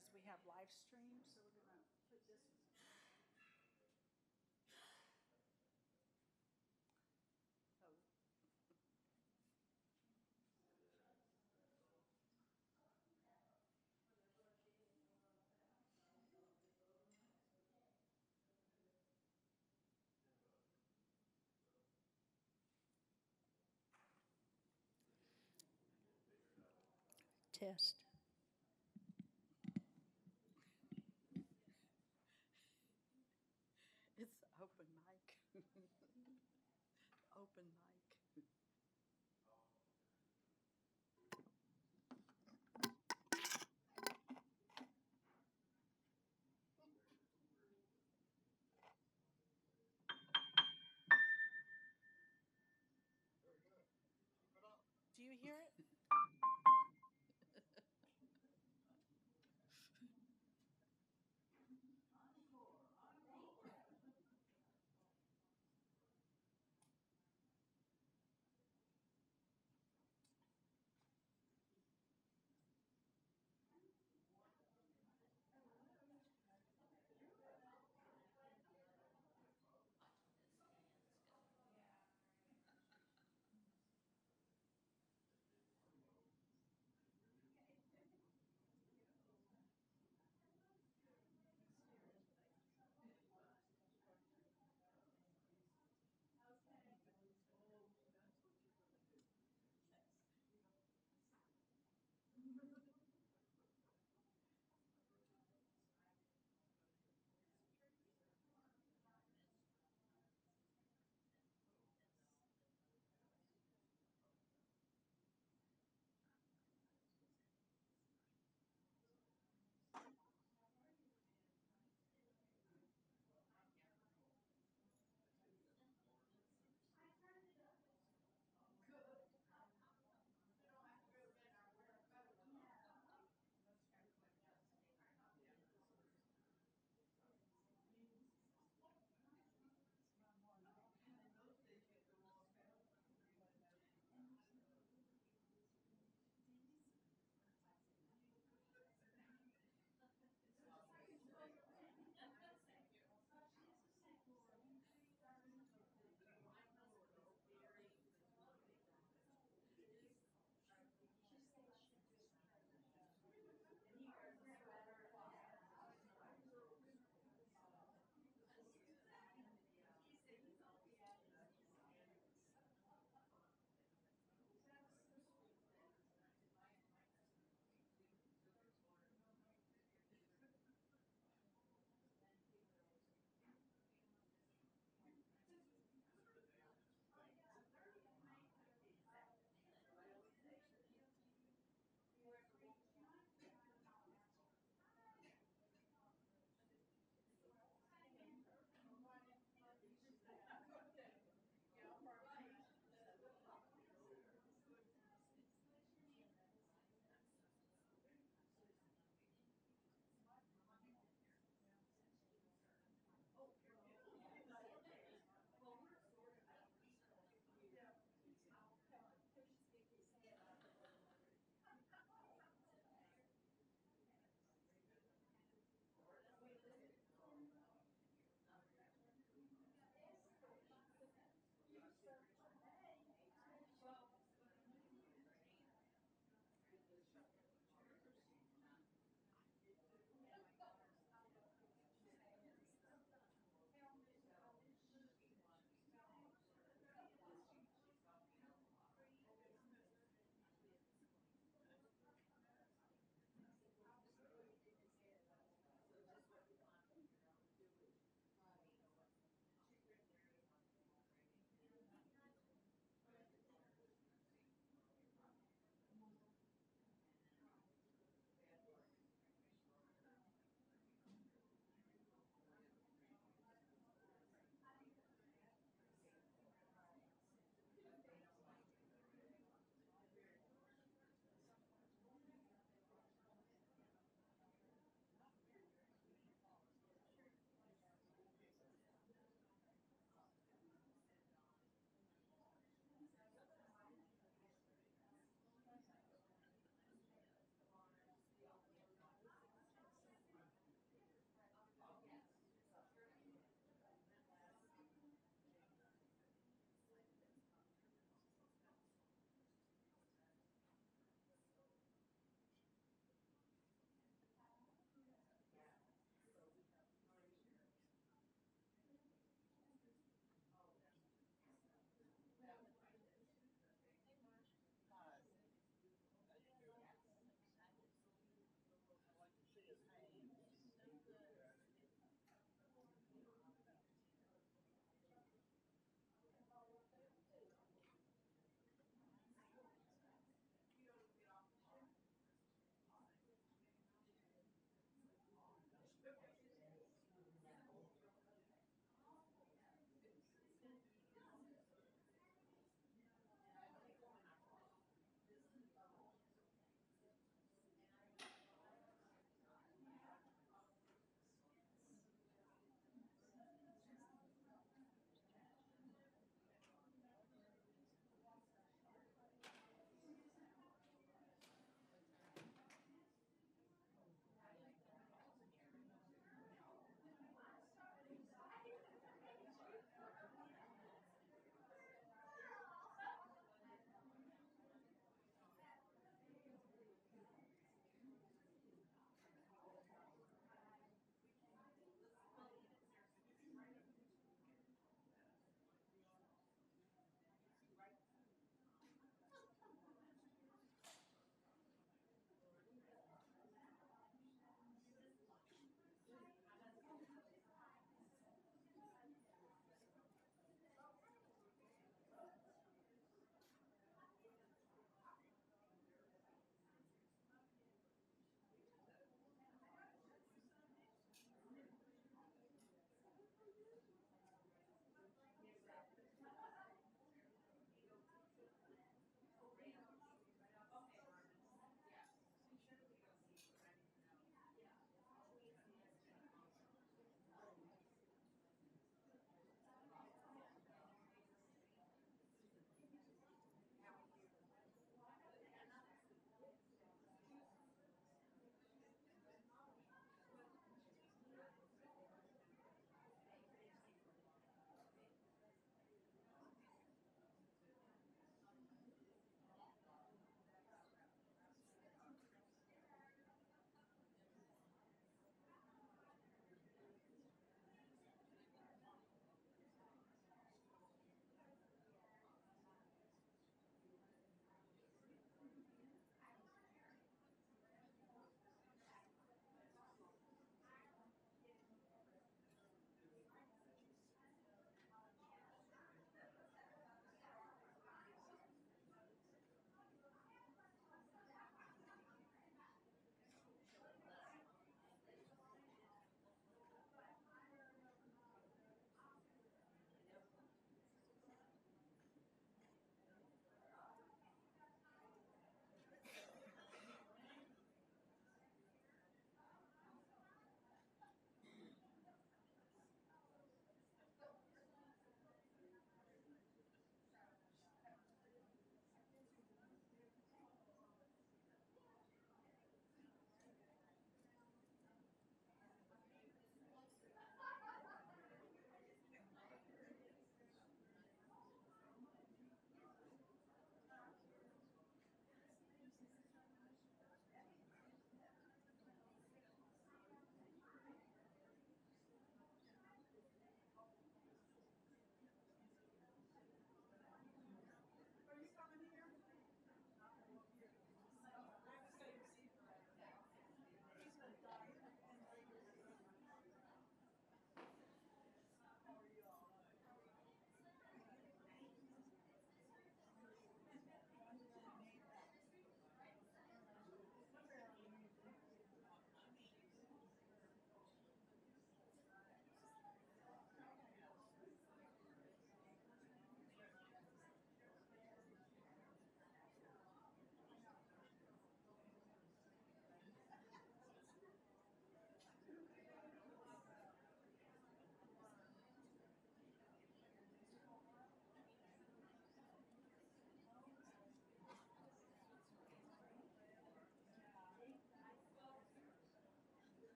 because we have live stream, so we're gonna put this one. Oh. Test. It's open mic. Open mic. Do you hear it?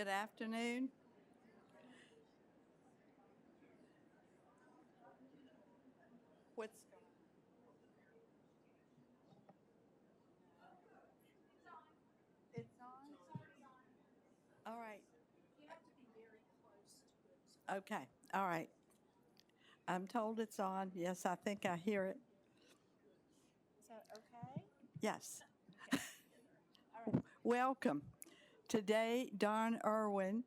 Good afternoon. What's It's on? All right. Okay. All right. I'm told it's on. Yes, I think I hear it. Is that okay? Yes. All right. Welcome. Today, Don Irwin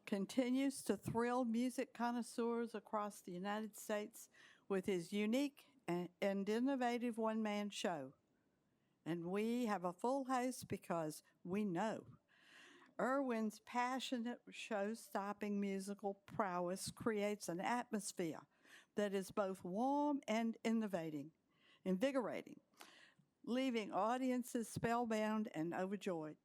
continues to thrill music connoisseurs across the United States with his unique and innovative one man show. And we have a full house because we know Irwin's passionate show stopping musical prowess creates an atmosphere that is both warm and invigorating, leaving audiences spellbound and overjoyed.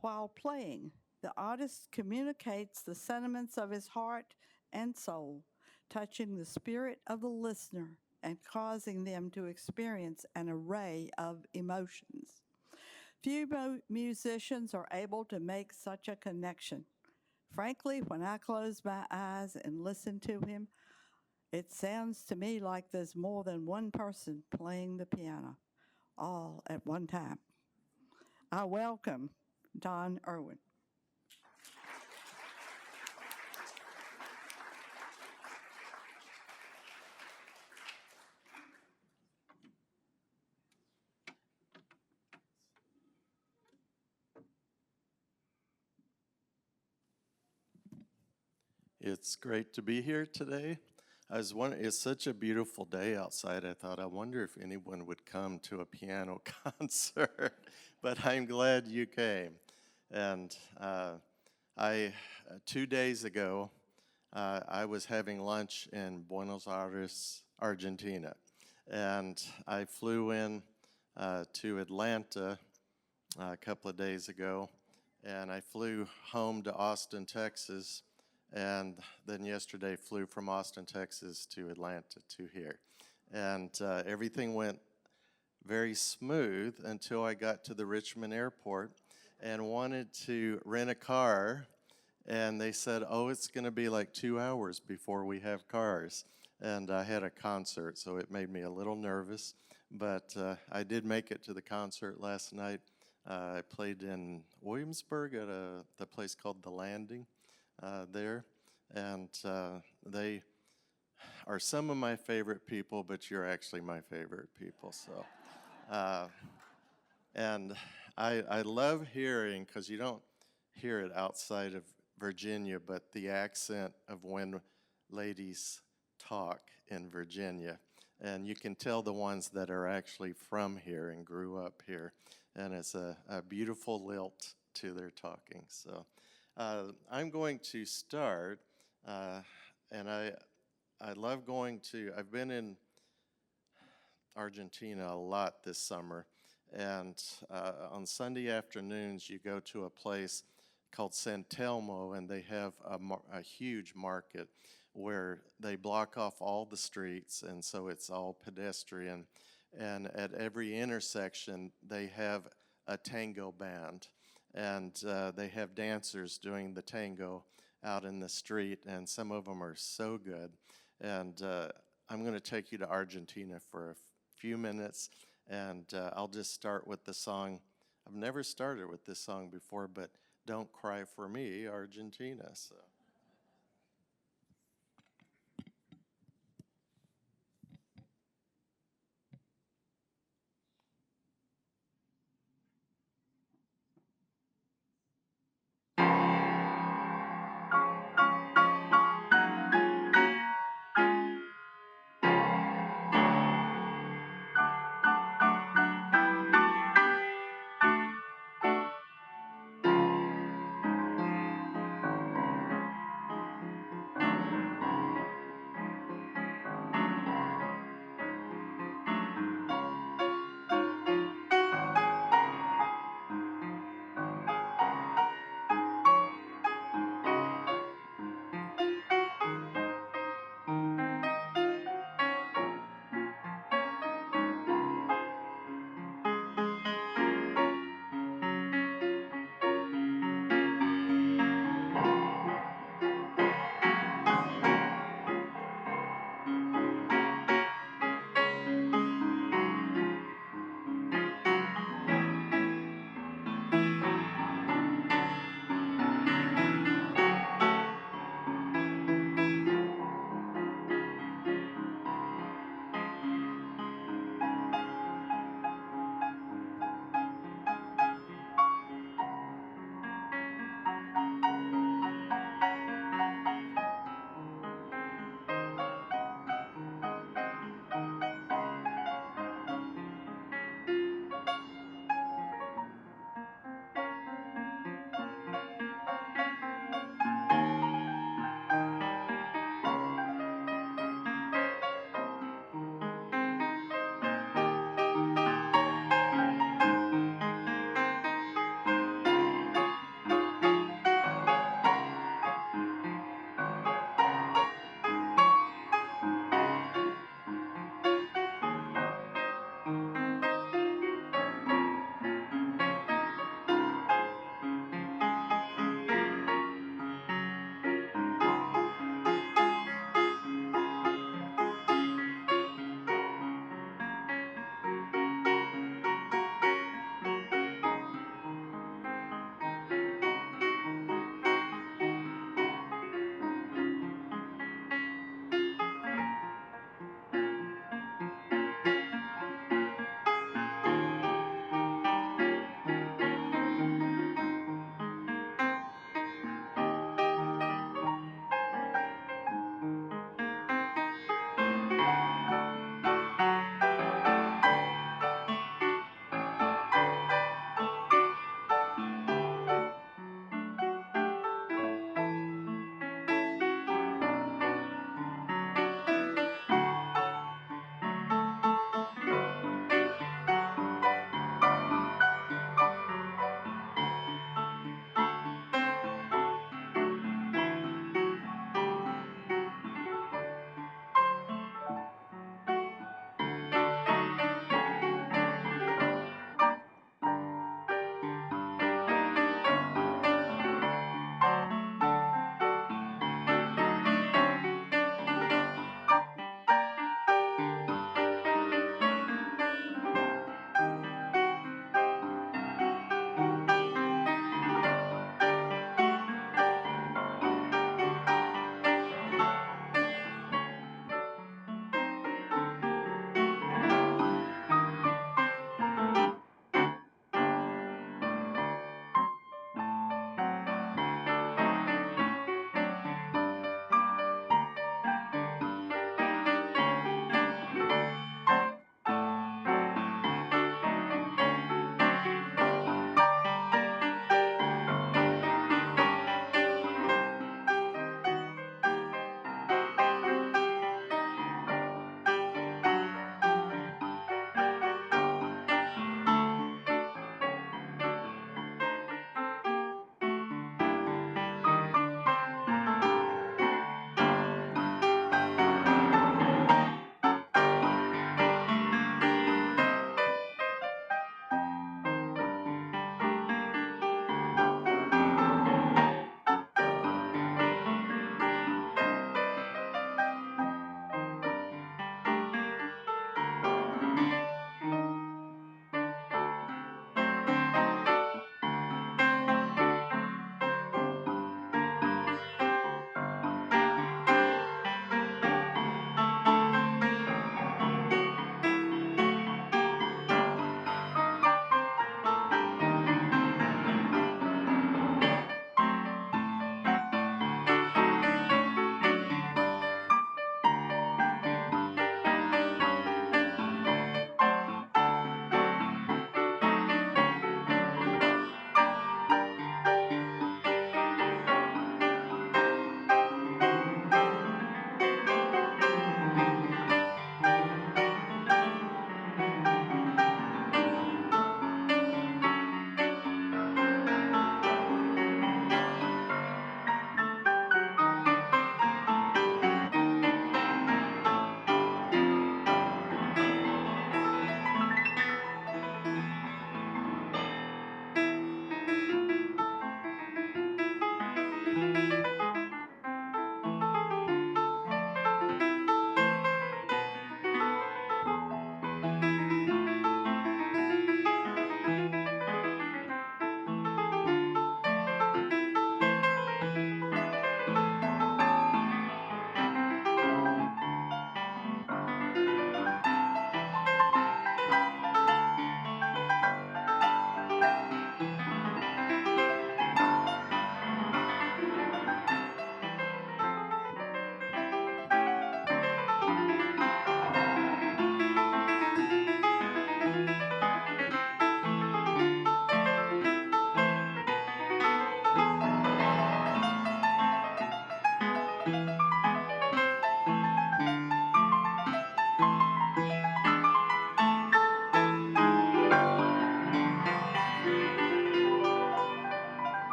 While playing, the artist communicates the sentiments of his heart and soul, touching the spirit of the listener and causing them to experience an array of emotions. Few musicians are able to make such a connection. Frankly, when I close my eyes and listen to him, it sounds to me like there's more than one person playing the piano, all at one time. I welcome Don Irwin. It's great to be here today. I was wondering, it's such a beautiful day outside. I thought, I wonder if anyone would come to a piano concert, but I'm glad you came. And I, 2 days ago, I was having lunch in Buenos Aires, Argentina, and I flew in to Atlanta a couple of days ago, and I flew home to Austin, Texas, and then yesterday flew from Austin, Texas to Atlanta to here. And everything went very smooth until I got to the Richmond airport and wanted to rent a car. And they said, oh, it's going to be like 2 hours before we have cars. And I had a concert, so it made me a little nervous. But I did make it to the concert last night. I played in Williamsburg at the place called The Landing there. And they are some of my favorite people, but you're actually my favorite people. So, and I love hearing, because you don't hear it outside of Virginia, but the accent of when ladies talk in Virginia. And you can tell the ones that are actually from here and grew up here. And it's a beautiful lilt to their talking. So I'm going to start, and I love going to, I've been in Argentina a lot this summer. And on Sunday afternoons, you go to a place called San Telmo, and they have a huge market where they block off all the streets, and so it's all pedestrian. And at every intersection, they have a tango band, and they have dancers doing the tango out in the street, and some of them are so good. And I'm going to take you to Argentina for a few minutes, and I'll just start with the song. I've never started with this song before, but Don't Cry for Me, Argentina. So.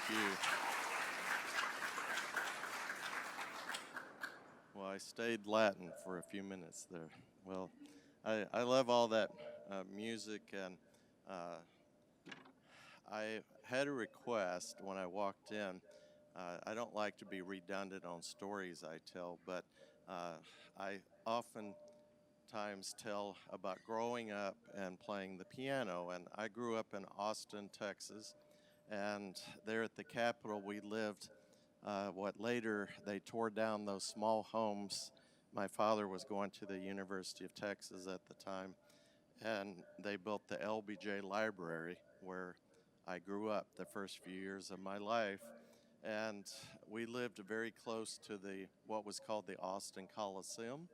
you. Well, I stayed Latin for a few minutes there. Well, I love all that music, and uh, I had a request when I walked in. I don't like to be redundant on stories I tell, but I oftentimes tell about growing up and playing the piano. And I grew up in Austin, Texas, and there at the Capitol we lived what later they tore down those small homes. My father was going to the University of Texas at the time, and they built the LBJ Library where I grew up the first few years of my life. And we lived very close to the what was called the Austin Coliseum,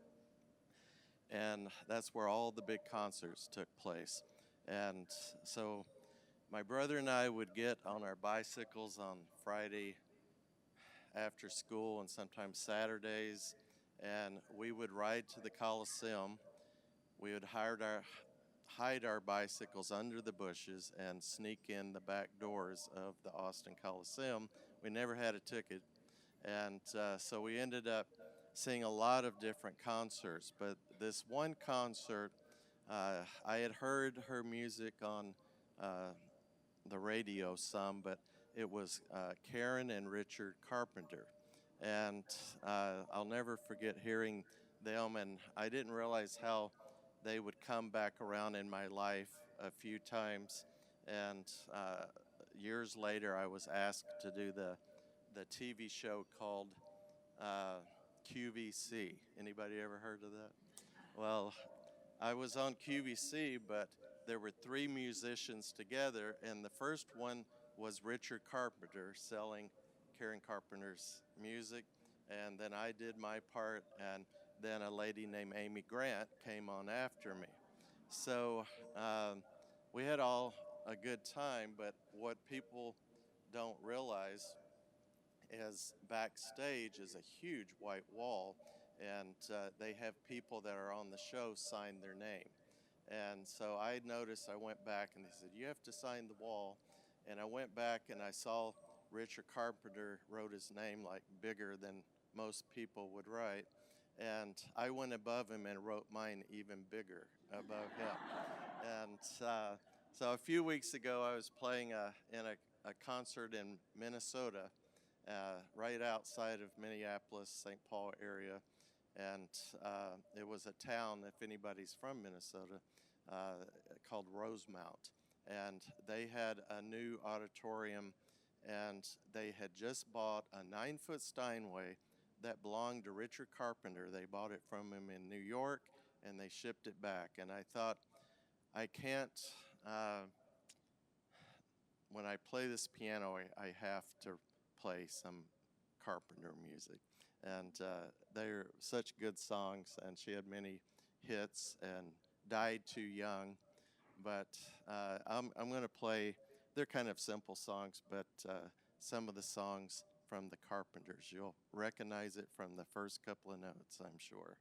and that's where all the big concerts took place. And so my brother and I would get on our bicycles on Friday after school and sometimes Saturdays, and we would ride to the Coliseum. We would hide our bicycles under the bushes and sneak in the back doors of the Austin Coliseum. We never had a ticket, and so we ended up seeing a lot of different concerts. But this one concert, I had heard her music on the radio some, but it was Karen and Richard Carpenter. And I'll never forget hearing them, and I didn't realize how they would come back around in my life a few times. And years later, I was asked to do the TV show called QVC. Anybody ever heard of that? Well, I was on QVC, but there were three musicians together, and the first one was Richard Carpenter selling Karen Carpenter's music, and then I did my part, and then a lady named Amy Grant came on after me. So we had all a good time, but what people don't realize is backstage is a huge white wall, and they have people that are on the show sign their name. And so I noticed, I went back and they said, you have to sign the wall. And I went back and I saw Richard Carpenter wrote his name like bigger than most people would write. And I went above him and wrote mine even bigger above him. And so a few weeks ago, I was playing in a concert in Minnesota, right outside of Minneapolis, St. Paul area. And it was a town, if anybody's from Minnesota, called Rosemount. And they had a new auditorium, and they had just bought a 9-foot Steinway that belonged to Richard Carpenter. They bought it from him in New York, and they shipped it back. And I thought, I can't, when I play this piano, I have to play some Carpenter music. And they're such good songs, and she had many hits and died too young. But I'm going to play, they're kind of simple songs, but some of the songs from the Carpenters. You'll recognize it from the first couple of notes, I'm sure.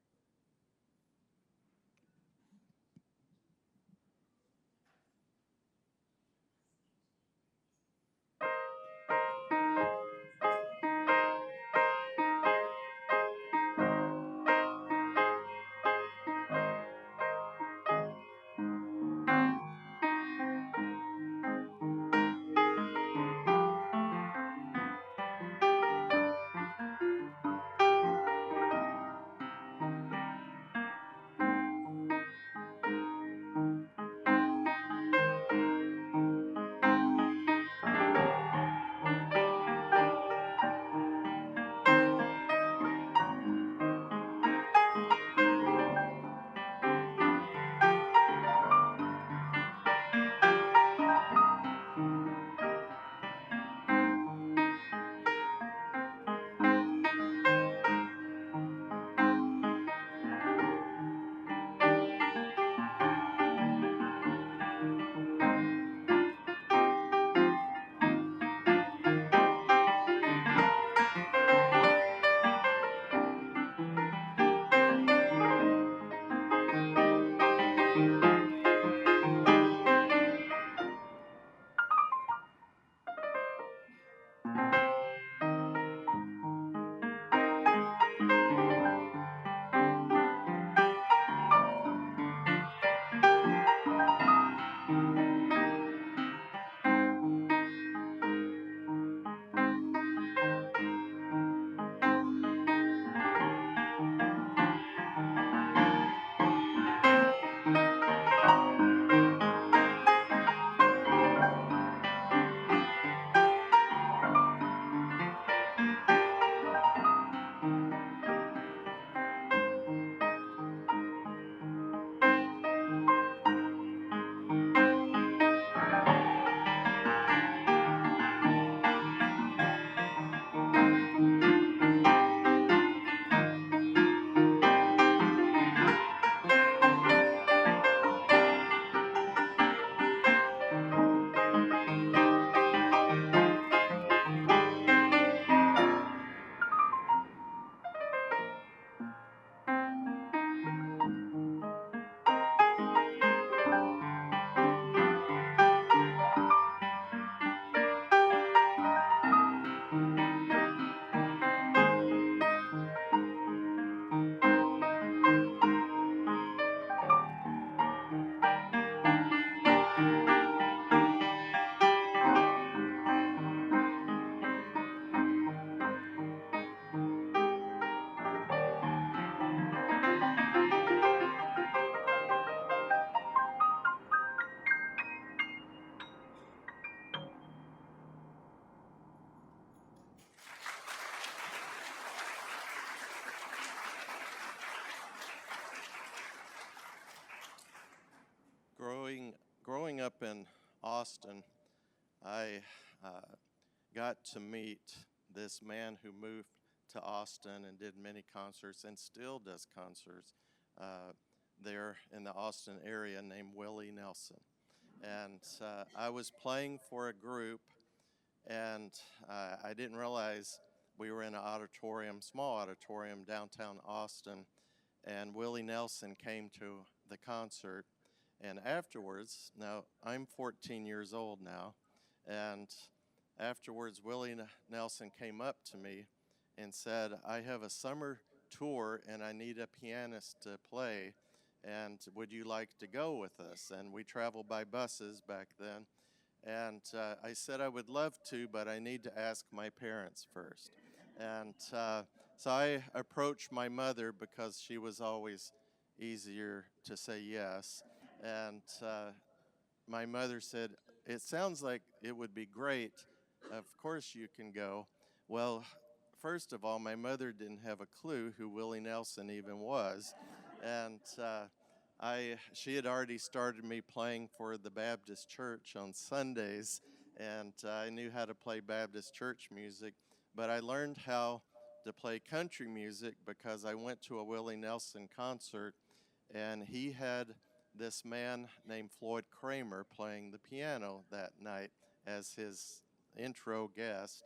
growing up in Austin, I got to meet this man who moved to Austin and did many concerts and still does concerts there in the Austin area named Willie Nelson. And I was playing for a group, and I didn't realize we were in an auditorium, small auditorium downtown Austin, and Willie Nelson came to the concert. And afterwards, now I'm 14 years old now, and afterwards Willie Nelson came up to me and said, I have a summer tour and I need a pianist to play, and would you like to go with us? And we traveled by buses back then. And I said I would love to, but I need to ask my parents first. And so I approached my mother because she was always easier to say yes. And my mother said, it sounds like it would be great. Of course you can go. Well, first of all, my mother didn't have a clue who Willie Nelson even was. And she had already started me playing for the Baptist church on Sundays, and I knew how to play Baptist church music, but I learned how to play country music because I went to a Willie Nelson concert, and he had this man named Floyd Kramer playing the piano that night as his intro guest.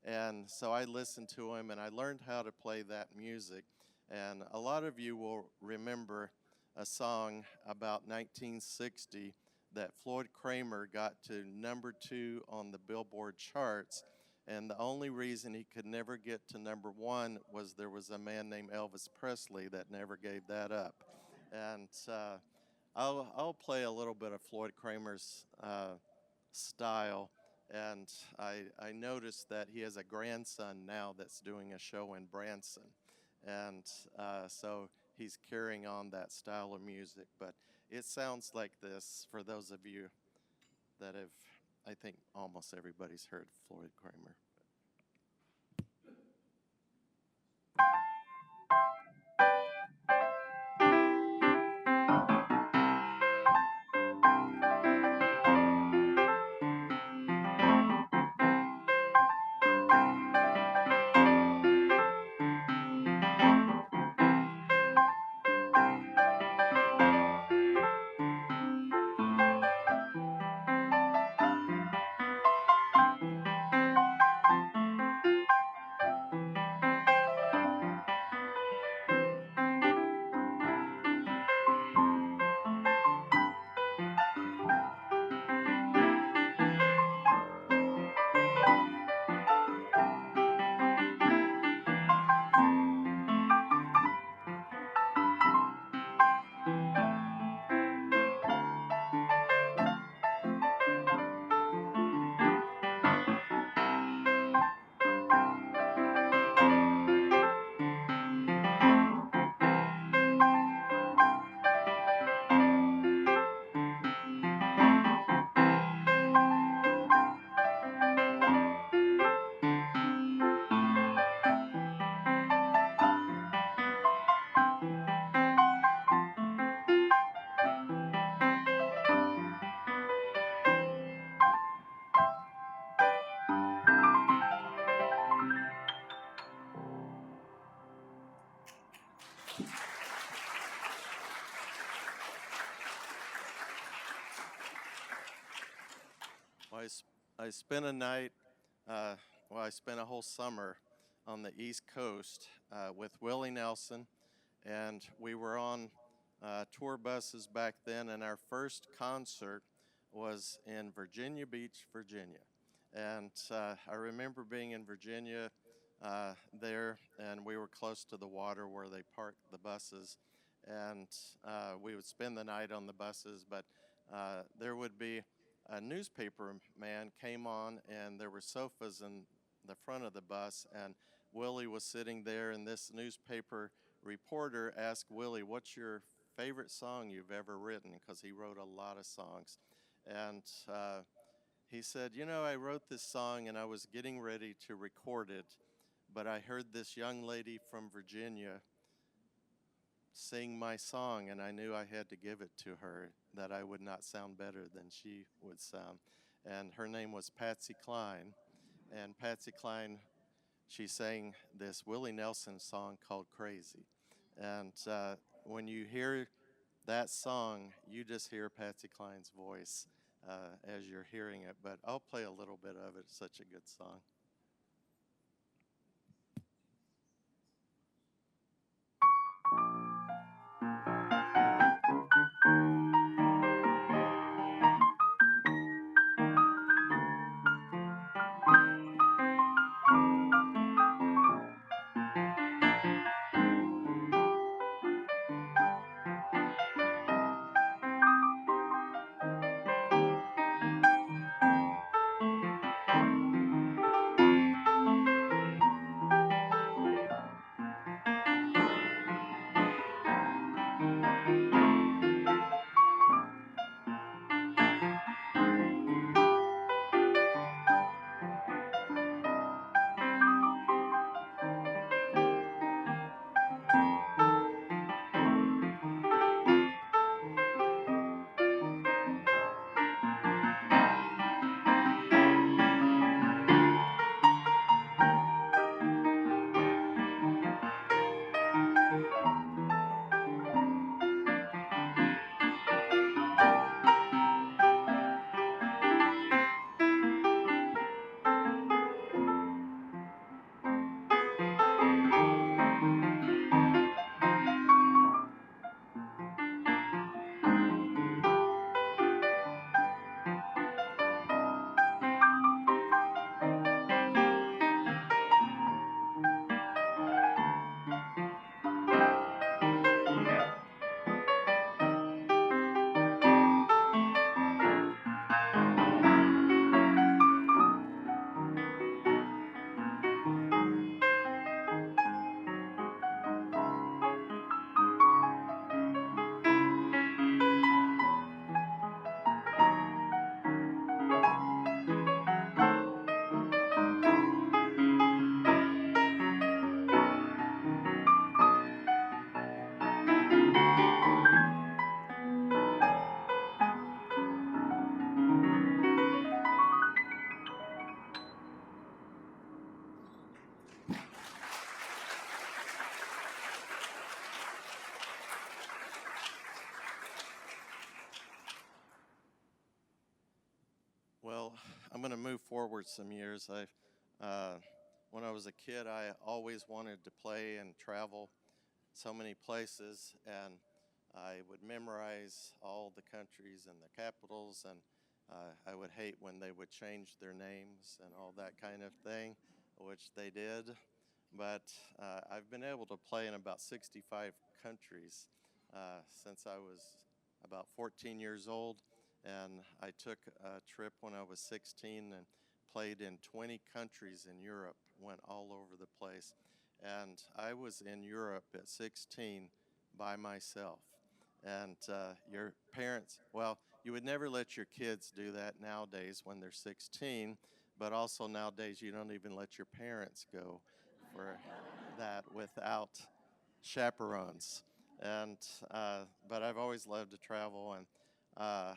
And so I listened to him and I learned how to play that music. And a lot of you will remember a song about 1960 that Floyd Kramer got to #2 on the Billboard charts. And the only reason he could never get to #1 was there was a man named Elvis Presley that never gave that up. And I'll play a little bit of Floyd Kramer's style. And I noticed that he has a grandson now that's doing a show in Branson. And so he's carrying on that style of music. But it sounds like this for those of you that have, I think almost everybody's heard Floyd Kramer. Well, I spent a night, I spent a whole summer on the East Coast with Willie Nelson, and we were on tour buses back then, and our first concert was in Virginia Beach, Virginia. And I remember being in Virginia there, and we were close to the water where they parked the buses, and we would spend the night on the buses, but there would be a newspaper man came on, and there were sofas in the front of the bus, and Willie was sitting there, and this newspaper reporter asked Willie, what's your favorite song you've ever written? Because he wrote a lot of songs. And he said, you know, I wrote this song and I was getting ready to record it, but I heard this young lady from Virginia sing my song, and I knew I had to give it to her, that I would not sound better than she would sound. And her name was Patsy Cline. And Patsy Cline, she sang this Willie Nelson song called Crazy. And when you hear that song, you just hear Patsy Cline's voice as you're hearing it. But I'll play a little bit of it. It's such a good song. Well, I'm going to move forward some years. When I was a kid, I always wanted to play and travel so many places, and I would memorize all the countries and the capitals, and I would hate when they would change their names and all that kind of thing, which they did. But I've been able to play in about 65 countries since I was about 14 years old, and I took a trip when I was 16 and played in 20 countries in Europe, went all over the place. And I was in Europe at 16 by myself. And your parents, well, you would never let your kids do that nowadays when they're 16, but also nowadays you don't even let your parents go for that without chaperones. And but I've always loved to travel, and uh,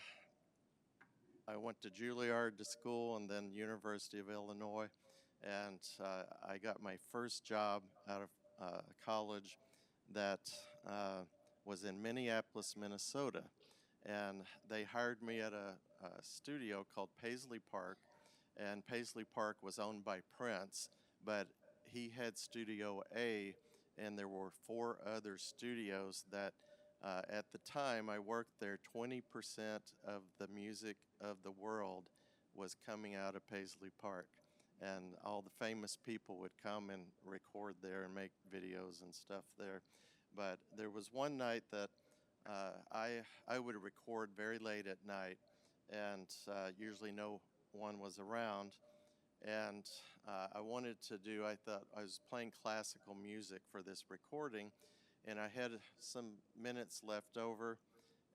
I went to Juilliard to school and then University of Illinois, and I got my first job out of college that was in Minneapolis, Minnesota, and they hired me at a studio called Paisley Park, and Paisley Park was owned by Prince, but he had Studio A, and there were four other studios that at the time I worked there, 20% of the music of the world was coming out of Paisley Park. And all the famous people would come and record there and make videos and stuff there. But there was one night that I would record very late at night, and usually no one was around. And I wanted to do, I thought I was playing classical music for this recording, and I had some minutes left over,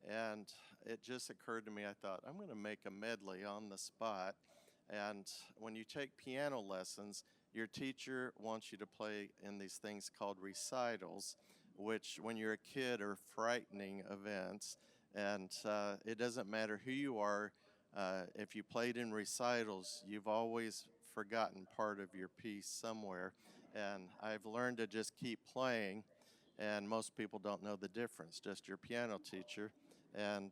and it just occurred to me, I thought, I'm going to make a medley on the spot. And when you take piano lessons, your teacher wants you to play in these things called recitals, which when you're a kid are frightening events. And it doesn't matter who you are. If you played in recitals, you've always forgotten part of your piece somewhere. And I've learned to just keep playing, and most people don't know the difference, just your piano teacher. And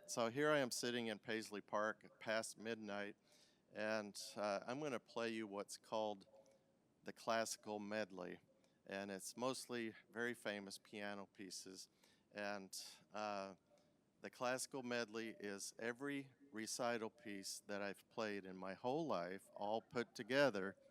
so here I am sitting in Paisley Park past midnight, and I'm going to play you what's called the classical medley. And it's mostly very famous piano pieces. And the classical medley is every recital piece that I've played in my whole life, all put together